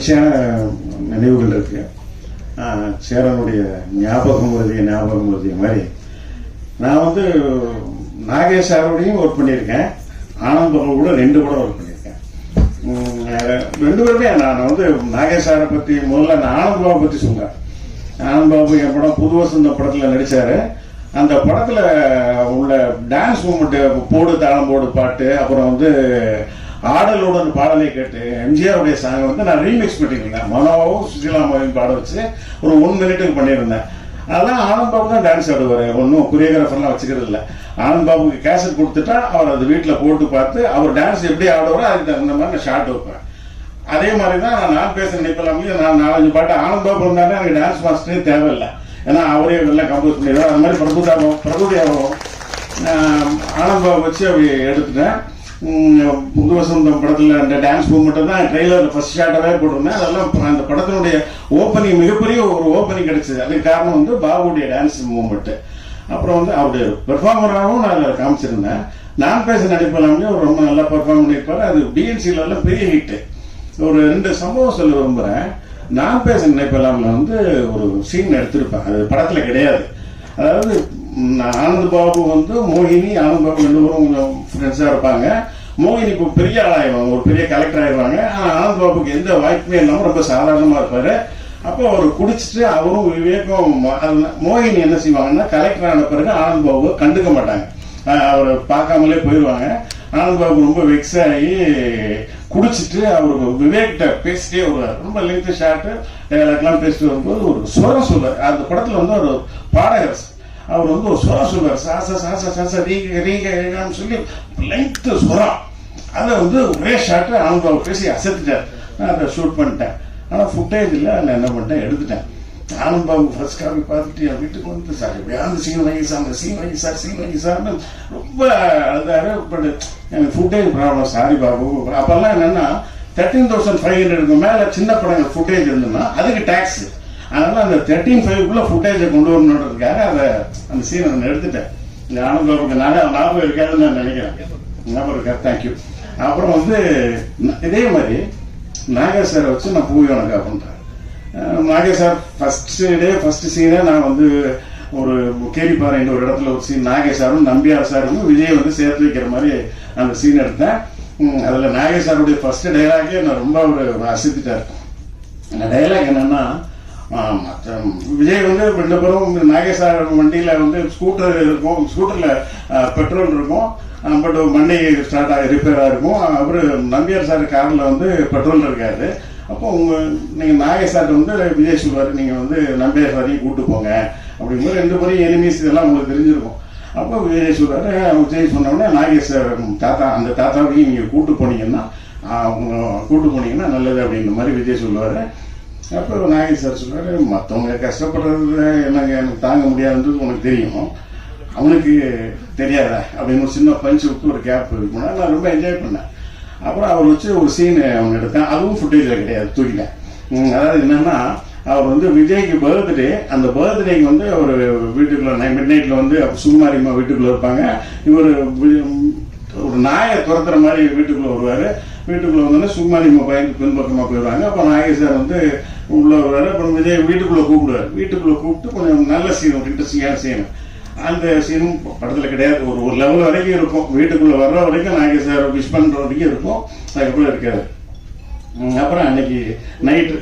மகிழ்ச்சியான நினைவுகள் இருக்கு. சேரனுடைய ஞாபகம் வருதிய மாதிரி நான் வந்து நாகேஷ் சாரோடையும் ஒர்க் பண்ணியிருக்கேன். ஆனந்த் பாபு கூட 2 படம் ஒர்க் பண்ணியிருக்கேன். 2 பேருமே நான் வந்து நாகேஷ் சாரை பற்றி முதல்ல நான் ஆனந்த் பாபு பற்றி சொன்னேன். ஆனந்த் பாபு என் படம் புது வசந்த படத்தில் நடித்தார். அந்த படத்தில் உள்ள டான்ஸ் மூமெண்ட் போடு தாளம் போடு பாட்டு, அப்புறம் வந்து ஆடலுடன் பாடலை கேட்டு எம்ஜிஆருடைய சாங் வந்து நான் ரீமிக்ஸ் பண்ணியிருந்தேன். மனோவும் சுஷிலாமாவையும் பாட வச்சு ஒரு 1 மினிட்டுக்கு பண்ணியிருந்தேன். அதெல்லாம் ஆனந்த் பாபு தான் டான்ஸ் ஆடுவார். ஒன்றும் கொரியோகிராஃபர்லாம் வச்சுக்கிறது இல்லை. ஆனந்த் பாபுக்கு கேசட் கொடுத்துட்டா அவர் அது வீட்டில் போட்டு பார்த்து அவர் டான்ஸ் எப்படி ஆடுவாரோ அதுக்கு தகுந்த மாதிரி நான் ஷார்ட் வைப்பேன். அதே மாதிரி தான் நான் பேச நினைப்பலாமே. நான் 4-5 பாட்டு ஆனந்த் பாபு இருந்தாலும் எனக்கு டான்ஸ் மாஸ்டரே தேவையில்லை. ஏன்னா அவரே இதெல்லாம் கம்போஸ் பண்ணிடுவார். அது மாதிரி பிரபுதேவம் ஆனந்த் பாபு வச்சு அப்படி எடுத்துட்டேன். புது வசந்தம் படத்தில் அந்த டான்ஸ் மூமெண்ட்டை தான் ட்ரெய்லரில் ஃபர்ஸ்ட் ஷார்ட்டாகவே போட்டிருந்தேன். அதெல்லாம் அந்த படத்தினுடைய ஓப்பனிங் மிகப்பெரிய ஒரு ஓப்பனிங் கிடைச்சது. அதுக்கு காரணம் வந்து பாபுடைய டான்ஸ் மூமெண்ட்டு. அப்புறம் வந்து அவருடைய பெர்ஃபார்மராகவும் நான் அதில் காமிச்சிருந்தேன். நான் பேச நடிப்பலாமே அவர் ரொம்ப நல்லா பெர்ஃபார்ம் பண்ணியிருப்பார். அது பிஎன்சிலெல்லாம் பெரிய ஹிட்டு. ஒரு 2 சம்பவம் சொல்ல விரும்புகிறேன். நான் பேச நினைப்பலாமில் வந்து ஒரு சீன் எடுத்திருப்பேன். அது படத்தில் கிடையாது. அதாவது ஆனந்த் பாபு வந்து மோகினி, ஆனந்த் பாபு 2 பேரும் கொஞ்சம் ஃப்ரெண்ட்ஸாக இருப்பாங்க. மோகினி இப்போ பெரிய ஆளாயிடுவாங்க, ஒரு பெரிய கலெக்டர் ஆயிடுவாங்க. ஆனால் ஆனந்த் பாபுக்கு எந்த வாய்ப்புமே இல்லாமல் ரொம்ப சாதாரணமாக இருப்பார். அப்போ அவர் குடிச்சிட்டு அவரும் விவேகம் மோகினி என்ன செய்வாங்கன்னா, கலெக்டர் ஆன பிறகு ஆனந்த் பாபுவை கண்டுக்க மாட்டாங்க. அவரை பார்க்காமலே போயிடுவாங்க. ஆனந்த் பாபு ரொம்ப வெக்ஸ் ஆகி குடிச்சிட்டு அவர் விவேக்கிட்ட பேசிட்டே வருவார். ரொம்ப லென்த் ஷார்ட்டு டைலாக்லாம் பேசிட்டு வரும்போது ஒரு சுரம் சொல்வார். அந்த படத்தில் வந்து ஒரு பாடகர் அவர் வந்து ஒரு சுரம் சொல்வார். சாசா சாசா சாசா ரீக ரீகன்னு சொல்லி லென்த் சுரம். அதை வந்து ஒரே ஷார்ட்டு ஆனந்த் பாபு பேசி அசத்துட்டார். நான் அதை ஷூட் பண்ணிட்டேன். ஆனால் ஃபுட்டேஜ் இல்லை. நான் என்ன பண்ணிட்டேன், எடுத்துட்டேன். ஆனந்த் பாபு ஃபர்ஸ்ட் காப்பி பார்த்துட்டு என் வீட்டுக்கு வந்து சார் அந்த சீன் வாங்கி சார், அந்த சீன் வாங்கி சார், சீன் வாங்கி சார்னு ரொம்ப அழுதாரு. பட் எனக்கு ஃபுட்டேஜ் ப்ராப்ளம், சாரி பாபு. அப்போல்லாம் என்னென்னா 13,500 மேலே சின்ன படங்கள் ஃபுட்டேஜ் இருந்ததுன்னா அதுக்கு டேக்ஸ். அதனால் அந்த 13,500 ஃபுட்டேஜை கொண்டு வரணுன்றதுக்காக அந்த சீனை நான் எடுத்துட்டேன். இந்த ஆனந்த் பாபுக்கு ஞாபகம் இருக்காதுன்னு நான் நினைக்கிறேன். ஞாபகம் இருக்கா? தேங்க்யூ. அப்புறம் வந்து இதே மாதிரி நாகேஷ் சாரை வச்சு நான் பூவி வணக்கா பண்ணுறேன். நாகேஷ் சார் ஃபர்ஸ்ட் சீனே நான் வந்து ஒரு கேரிப்பாறைன்ற ஒரு இடத்துல ஒரு சீன் நாகேஷ் சாரும் நம்பியார் சாரும் விஜய் வந்து சேர்த்து வைக்கிற மாதிரி அந்த சீன் எடுத்தேன். அதில் நாகேஷ் சாருடைய ஃபர்ஸ்ட் டைலாகே நான் ரொம்ப ஒரு அசத்திட்டார். அந்த டைலாக் என்னன்னா, விஜய் வந்து 2 பேரும் நாகேஷ் சார் வண்டியில் வந்து ஸ்கூட்டர் இருக்கும், ஸ்கூட்டரில் பெட்ரோல் இருக்கும், பட் வண்டி ஸ்டார்ட் ஆகி ரிப்பேராக இருக்கும். அவர் நம்பியார் சார் காரில் வந்து பெட்ரோல் இருக்காது. அப்போ நீங்கள் நாகேஷ் சார் வந்து விஜய் சொல்வார், நீங்கள் வந்து நம்பியார் சாரையும் கூப்பிட்டு போங்க அப்படிங்கும்போது 2 பேரும் எனிமீஸ் இதெல்லாம் உங்களுக்கு தெரிஞ்சிருக்கும். அப்போ விஜய் சொல்வார். விஜய் சொன்னோடனே நாகேஷ் சார் அந்த தாத்தாவையும் நீங்கள் கூப்பிட்டு போனீங்கன்னா நல்லது அப்படின்ற மாதிரி விஜய் சொல்லுவார். அப்போ நாகேஷ் சார் சொல்வார், மற்றவங்க கஷ்டப்படுறது எனக்கு தாங்க முடியாதுன்றது உனக்கு தெரியும், அவனுக்கு தெரியாத அப்படின்னு ஒரு சின்ன பஞ்சு விட்டு ஒரு கேப் இருக்குன்னா நான் ரொம்ப என்ஜாய் பண்ணேன். அப்புறம் அவர் வச்சு ஒரு சீன் அவன் எடுத்தேன். அதுவும் ஃபுட்டேஜில் கிடையாது, தூக்கிட்டேன். அதாவது என்னன்னா, அவர் வந்து விஜய்க்கு பர்த்டே, அந்த பர்த்டேக்கு வந்து அவர் வீட்டுக்குள்ள மிட் நைட்டில் வந்து சுகுமாரிமா வீட்டுக்குள்ளே இருப்பாங்க. இவர் ஒரு நாயை துரத்துற மாதிரி வீட்டுக்குள்ளே வருவார். வீட்டுக்குள்ளே வந்தோடனே சுகுமாரிமா பயந்து பின்பக்கமாக போயிடுவாங்க. அப்போ நாகேஷ் சார் வந்து உள்ளே வருவார். அப்புறம் விஜய் வீட்டுக்குள்ளே கூப்பிடுவார். வீட்டுக்குள்ளே கூப்பிட்டு கொஞ்சம் நல்ல சீன், ஒரு இன்ட்ரெஸ்டிங்கான சீன். அந்த சீனும் படத்தில் கிடையாது. ஒரு லெவல் வரைக்கும் இருக்கும். வீட்டுக்குள்ளே வர்ற வரைக்கும் நாகேஷ் சார் விஷ் பண்ணுற வரைக்கும் இருக்கும். அதுக்கப்புறம் இருக்காது. அப்புறம் அன்னைக்கு நைட்டு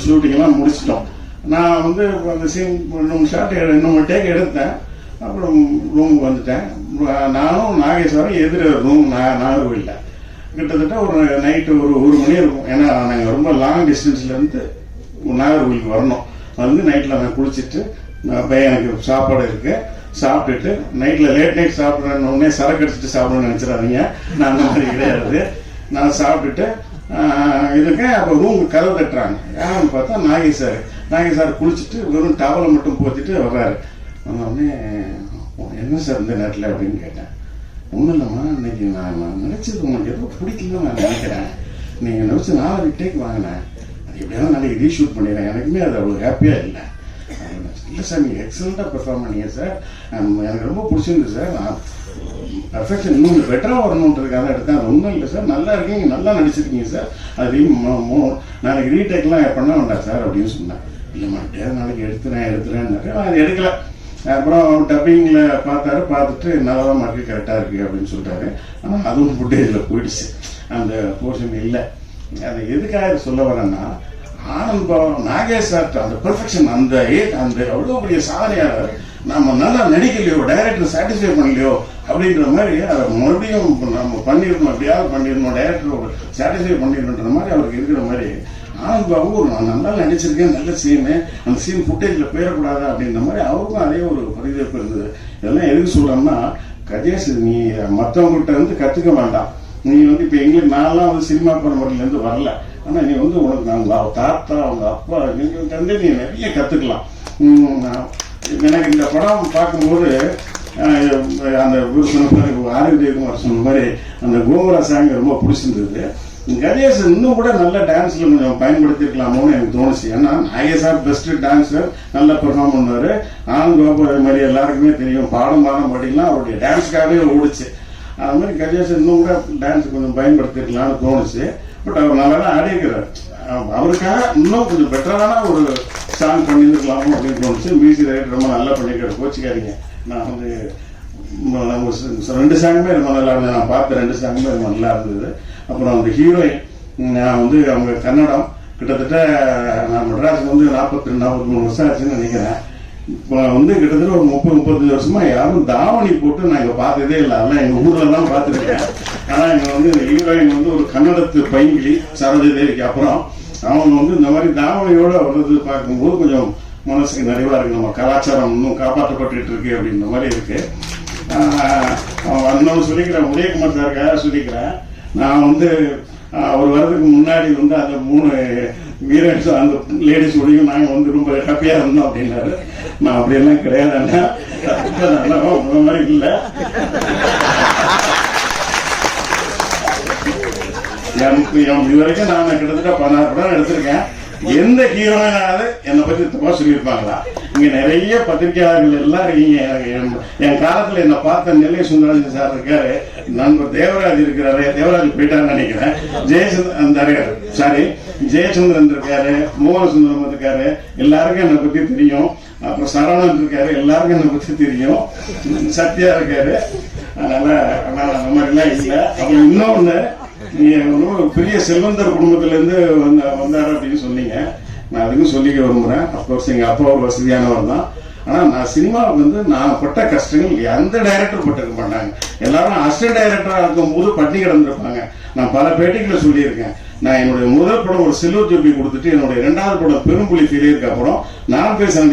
ஷூட்டிங்கெல்லாம் முடிச்சிட்டோம். நான் வந்து அந்த சீன் 2 ஷாட் 2 டேக் எடுத்தேன். அப்புறம் ரூமுக்கு வந்துட்டேன். நானும் நாகேஷ் சாரும் எதிர ரூம் நாகர்கோவிலில் கிட்டத்தட்ட ஒரு நைட்டு ஒரு 1 மணி இருக்கும். ஏன்னா நாங்கள் ரொம்ப லாங் டிஸ்டன்ஸ்லேருந்து நாகர்கோவிலுக்கு வரணும். வந்து நைட்டில் நான் குளிச்சுட்டு எனக்கு சாப்பாடு இருக்குது, சாப்பிட்டுட்டு நைட்டில் லேட் நைட் சாப்பிட்றேன்னு சரக்கு அடிச்சுட்டு சாப்பிடணும்னு நினச்சிடாதீங்க. நான் அந்த மாதிரி கிடையாது. நான் சாப்பிட்டுட்டு இருக்கேன். அப்போ ரூம் கதவு தட்டுறாங்க. யாருன்னு பார்த்தா நாகேஷ் சார் குளிச்சுட்டு வெறும் டவலை மட்டும் போத்திட்டு வர்றாரு. உடனே என்ன சார் இந்த நேரத்தில் அப்படின்னு கேட்டேன். ஒன்றும் இல்லைம்மா, இன்னைக்கு நான் நினைச்சது உங்களுக்கு எதுவும் பிடிக்கலன்னு நான் நினைக்கிறேன். நீங்கள் நினச்சி 4 டேக் வாங்கினேன், அது எப்படியாவது நாளைக்கு ரீஷூட் பண்ணிடுறேன். எனக்குமே அது அவ்வளோ ஹாப்பியாக இல்லை. இல்லை சார், நீங்கள் எக்ஸலண்ட்டாக பெர்ஃபார்ம் பண்ணீங்க சார், எனக்கு ரொம்ப பிடிச்சிருந்து சார். நான் பர்ஃபெக்ஷன் இன்னும் பெட்டராக வரணுன்றதுக்காக எடுத்தேன். அது ஒன்றும் இல்லை சார், நல்லா இருக்கீங்க, நல்லா நடிச்சிருக்கீங்க சார், அது நாளைக்கு ரீடேக்லாம் பண்ண வேண்டாம் சார் அப்படின்னு சொன்னேன். இல்லை மாட்டேன், நாளைக்கு எடுத்துறேன்னாரு. நான் அது எடுக்கல. அப்புறம் டப்பிங்கில் பார்த்துட்டு நல்லா தான் மார்க்கு கரெக்டாக இருக்குது அப்படின்னு சொல்லிட்டாரு. ஆனால் அதுவும் ஃபுட்டேஜில் போயிடுச்சு, அந்த போர்ஷன் இல்லை. அது எதுக்காக சொல்ல வரேன்னா, ஆனந்த் பாபு நாகேஷ் சார் அந்த பெர்ஃபெக்ஷன், அந்த அவ்வளோ பெரிய சாதனையாளர், நம்ம நல்லா நடிக்கலையோ, டைரக்டர் சாட்டிஸ்ஃபை பண்ணலையோ அப்படின்ற மாதிரி அதை மறுபடியும் நம்ம பண்ணிடணும், எப்படியாவது பண்ணிடணும், டைரக்டர் சாட்டிஸ்ஃபை பண்ணிடணுன்ற மாதிரி அவருக்கு இருக்கிற மாதிரி ஆனந்த் பாபு நான் நல்லா நடிச்சிருக்கேன், நல்ல சீனு, அந்த சீன் ஃபுட்டேஜில் போயிடக்கூடாது அப்படின்ற மாதிரி அவருக்கும் அதே ஒரு பரிதவிப்பு இருந்தது. இதெல்லாம் எதுக்கு சொல்கிறோம்னா, கஜேஷ் நீ மற்றவங்கள்ட்ட வந்து கற்றுக்க வேண்டாம். நீ வந்து இப்போ எங்களுக்கு நான்லாம் வந்து சினிமா பரம்பரையிலேருந்து வரல, ஆனால் நீ வந்து உனக்கு அவங்க தாத்தா, அவங்க அப்பா, எங்கள்கிட்ட வந்து நீ நிறைய கற்றுக்கலாம். எனக்கு இந்த படம் பார்க்கும்போது அந்த ஆரோக்கியகுமார் சொன்ன மாதிரி அந்த கோமரா சாங் ரொம்ப பிடிச்சிருந்தது. கணேஷ் இன்னும் கூட நல்ல டான்ஸ்ல கொஞ்சம் பயன்படுத்திருக்கலாமோன்னு எனக்கு தோணுச்சு. ஏன்னா நாகேஷ் சார் பெஸ்ட் டான்ஸர், நல்லா பெர்ஃபார்ம் பண்ணாரு. ஆனந்த் பாபு அது மாதிரி எல்லாருக்குமே தெரியும், பாடம் பாடிலாம் அவருடைய டான்ஸ்க்காகவே ஓடிச்சு. அது மாதிரி கணேஷ் இன்னும் கூட டான்ஸ் கொஞ்சம் பயன்படுத்திருக்கலாம்னு தோணுச்சு. பட் அவர் நல்லா தான் ஆடிக்கிறார். அவருக்காக இன்னும் கொஞ்சம் பெட்டரான ஒரு சாங் பண்ணியிருக்கலாமோ அப்படின்னு தோணுச்சு. மியூசிக் டைரக்டர் ரொம்ப நல்லா பண்ணியிருக்காரு, கோச்சிக்காதீங்க. நான் வந்து 2 சாங்குமே ரொம்ப நல்லா இருந்தது, நான் பார்த்த 2 சாங்குமே ரொம்ப நல்லா இருந்தது. அப்புறம் அந்த ஹீரோயின், நான் வந்து அவங்க கன்னடம், கிட்டத்தட்ட நான் மெட்ராஸில் வந்து 42-43 வருஷம் ஆச்சுன்னு நினைக்கிறேன். இப்போ வந்து கிட்டத்தட்ட ஒரு 30-35 வருஷமா யாரும் தாவணி போட்டு நான் இங்கே பார்த்ததே இல்லை. அதெல்லாம் எங்கள் ஊரில் தான் பார்த்துருக்கேன். ஆனால் இங்கே வந்து இந்த ஹீரோயின் வந்து ஒரு கன்னடத்து பைங்கிலி சரோஜதேவிக்கு அப்புறம் அவங்க வந்து இந்த மாதிரி தாவணியோட வர்றது பார்க்கும்போது கொஞ்சம் மனசுக்கு நிறைவா இருக்கு. நம்ம கலாச்சாரம் இன்னும் காப்பாற்றப்பட்டு இருக்கு அப்படின்ற மாதிரி இருக்கு. இன்னொன்று சொல்லிக்கிறேன், உதயகுமார் சாருக்காக சொல்லிக்கிறேன். நான் வந்து அவர் வர்றதுக்கு முன்னாடி வந்து அந்த 3 வீரன்ஸ் அந்த லேடிஸோடையும் நாங்கள் வந்து ரொம்ப ஹாப்பியாக இருந்தோம் அப்படின்னாரு. நான் அப்படியெல்லாம் கிடையாது, நல்லா மாதிரி இல்லை. இது வரைக்கும் நான் கிட்டத்தட்ட 16 படம் எடுத்திருக்கேன். எந்த ஹீரோயினாவது என்னை பற்றி தப்பா சொல்லியிருப்பாங்களா? இங்க நிறைய பத்திரிகையாளர்கள் எல்லாம் இருக்கீங்க. என் காலத்துல என்ன பார்த்த நெல்லை சுந்தரராஜன் சார் இருக்காரு, நண்பர் தேவராஜ் இருக்கிறாரு, தேவராஜ் போயிட்டாருன்னு நினைக்கிறேன், ஜெயச்சந்திரன் இருக்காரு, மோகன சுந்தரம் இருக்காரு, எல்லாருக்கும் என்னை பத்தி தெரியும். அப்புறம் சரவணன் இருக்காரு, எல்லாருக்கும் என்னை பத்தி தெரியும். சத்யா இருக்காரு. அதனால அந்த மாதிரிலாம் இல்லை. அப்புறம் இன்னொன்னு, நீங்க பெரிய செல்வந்தர் குடும்பத்துல இருந்து வந்தாரு அப்படின்னு சொன்னீங்க. நான் அதுக்கும் சொல்லிக்க விரும்புறேன். அப்கோர்ஸ் எங்க அப்பா ஒரு வசதியானவர் தான். ஆனா நான் சினிமாவுக்கு வந்து நான் பட்ட கஷ்டங்கள் எந்த டைரக்டர் பட்டிருக்க மாட்டாங்க. எல்லாரும் அசிஸ்டன்ட் டைரக்டரா இருக்கும் போது பட்டி கிடந்திருப்பாங்க. நான் பல பேட்டிகளை சொல்லியிருக்கேன். நான் என்னுடைய முதல் படம் ஒரு சில்வர் ஜூப்ளி கொடுத்துட்டு என்னுடைய 2வது படம் பெரும்புலி ஃபெயிலியருக்கு அப்புறம் நான் பேசுறேன்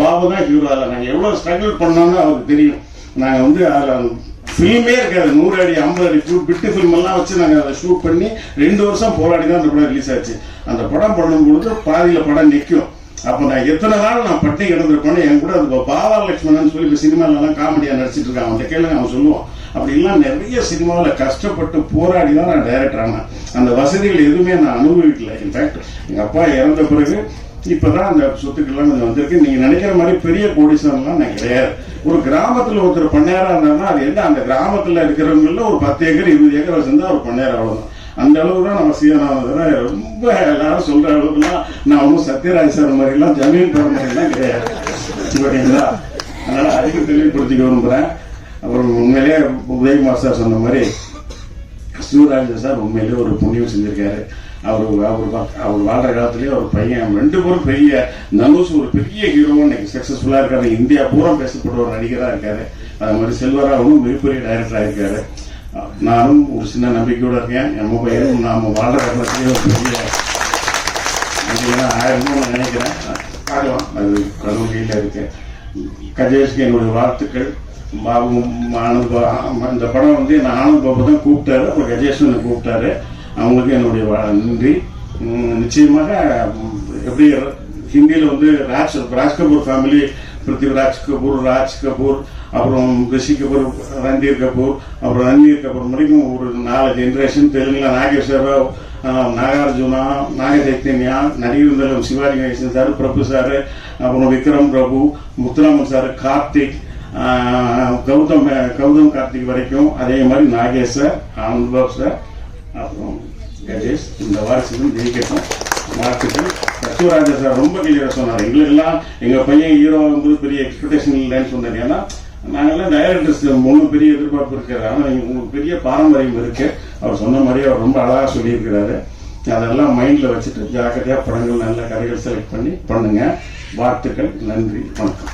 பாபு தான் ஹீரோ. அதில் நாங்கள் எவ்வளவு ஸ்ட்ரகிள் பண்ணோம்னு அவருக்கு தெரியும். நாங்கள் வந்து அதில் ஃபிலிமே இருக்காது, 100 அடி 50 அடி பிட்டு ஃபிலிம் எல்லாம் வச்சு நாங்கள் அதை ஷூட் பண்ணி 2 வருஷம் போராடி தான் அந்த படம் ரிலீஸ் ஆச்சு. அந்த படம் பண்ணும்பொழுது பாதியில படம் நிற்கும். அப்போ நான் எத்தனை நாள் நான் பட்டி கிடந்திருப்பேன்னு என் கூட அது பாபா லட்சுமணன் சொல்லி இப்போ சினிமாலெல்லாம் காமெடியாக நடிச்சிட்டு இருக்கான். அந்த கேளுங்க, அவன் சொல்லுவான். அப்படிலாம் நிறைய சினிமாவில் கஷ்டப்பட்டு போராடி தான் நான் டைரக்டர் ஆனேன். அந்த வசதிகள் எதுவுமே நான் அனுபவிக்கல. இன்ஃபேக்ட் எங்கள் அப்பா இறந்த பிறகு இப்பதான் அந்த சொத்துக்கள்லாம் கொஞ்சம் வந்திருக்கு. நீங்க நினைக்கிற மாதிரி பெரிய கோடீஸ்வரன்லாம் நான் கிடையாது. ஒரு கிராமத்துல ஒருத்தர் பண்ணையாரா இருந்தாருன்னா அது என்ன, அந்த கிராமத்துல இருக்கிறவங்கள ஒரு 10 ஏக்கர் 20 ஏக்கர் வச்சிருந்தா ஒரு பண்ணையார், அவ்வளவுதான். அந்த அளவுக்கு தான் நம்ம சீனானதுல ரொம்ப எல்லாரும் சொல்ற அளவுக்குலாம் நான் ஒன்றும் சத்யராஜ் சார் மாதிரி எல்லாம் ஜமீன் பெற மாதிரிலாம் கிடையாது. ஓகேங்களா? அதனால அதுக்கு தெளிவுபடுத்திக்க விரும்புறேன். அப்புறம் உண்மையிலேயே உதயகுமார் சார் சொன்ன மாதிரி சிவராஜன் சார் உண்மையிலேயே ஒரு புண்ணியம் செஞ்சிருக்காரு. அவர் வாழ்ற காலத்திலேயே ஒரு பையன் 2 பேரும் பெரிய தனுஷ் ஒரு பெரிய ஹீரோவும் இன்னைக்கு சக்சஸ்ஃபுல்லா இருக்காரு. இந்தியா பூரா பேசப்பட்ட ஒரு நடிகரா இருக்காரு. அது மாதிரி செல்வராகவும் மிகப்பெரிய டைரக்டரா இருக்காரு. நானும் ஒரு சின்ன நம்பிக்கையோட இருக்கேன். நம்ம பையனும் நாம வாழ்ற காலத்திலேயே ஒரு பெரிய ஆயிரமும் நினைக்கிறேன். பார்க்கலாம், அது கடவுள் கையில இருக்கு. கஜேஷ்க்கு என்னுடைய வாழ்த்துக்கள். பாபு ஆனந்த், இந்த படம் வந்து என்ன ஆனந்த் பாபு தான் கூப்பிட்டாரு, அப்புறம் கஜேஷ் கூப்பிட்டாரு. அவங்களுக்கு என்னுடைய நன்றி. நிச்சயமாக எப்படி ஹிந்தியில் வந்து ராஜ் கபூர் ஃபேமிலி, பிருத்திவிராஜ் கபூர், ராஜ் கபூர், அப்புறம் ரிஷி கபூர், ரந்தீர் கபூர், அப்புறம் ரன்வீர் கபூர் வரைக்கும் ஒரு 4 ஜென்ரேஷன். தெலுங்குல நாகேஸ்வரராவ், நாகார்ஜுனா, நாக சைத்தன்யா, நடிகர்களும் சிவாஜி கணேசன் சார், பிரபு சார், அப்புறம் விக்ரம் பிரபு, முத்துராமன் சார், கார்த்திக், கௌதம் கார்த்திக் வரைக்கும், அதே மாதிரி நாகேஷ் சார், ஆனந்த் சார், அப்புறம் கணேஷ், இந்த வாரிசுகளும் ஜெயிக்கட்டும். வாழ்த்துக்கள். சத்யராஜா சார் ரொம்ப கிளியரா சொன்னார். எங்களுக்கெல்லாம் எங்க பையன் ஹீரோ ஆகும்போது பெரிய எக்ஸ்பெக்டேஷன் இல்லைன்னு சொன்னார். ஏன்னா நாங்கெல்லாம் டைரக்டர்ஸ் ஒன்றும் பெரிய எதிர்பார்ப்பு இருக்காது. ஆனால் உங்களுக்கு பெரிய பாரம்பரியம் இருக்கு. அவர் சொன்ன மாதிரி அவர் ரொம்ப அழகா சொல்லியிருக்கிறாரு. அதெல்லாம் மைண்ட்ல வச்சுட்டு ஜாக்கிரதையா படங்கள் நல்ல கதைகள் செலக்ட் பண்ணி பண்ணுங்க. வாழ்த்துக்கள். நன்றி. வணக்கம்.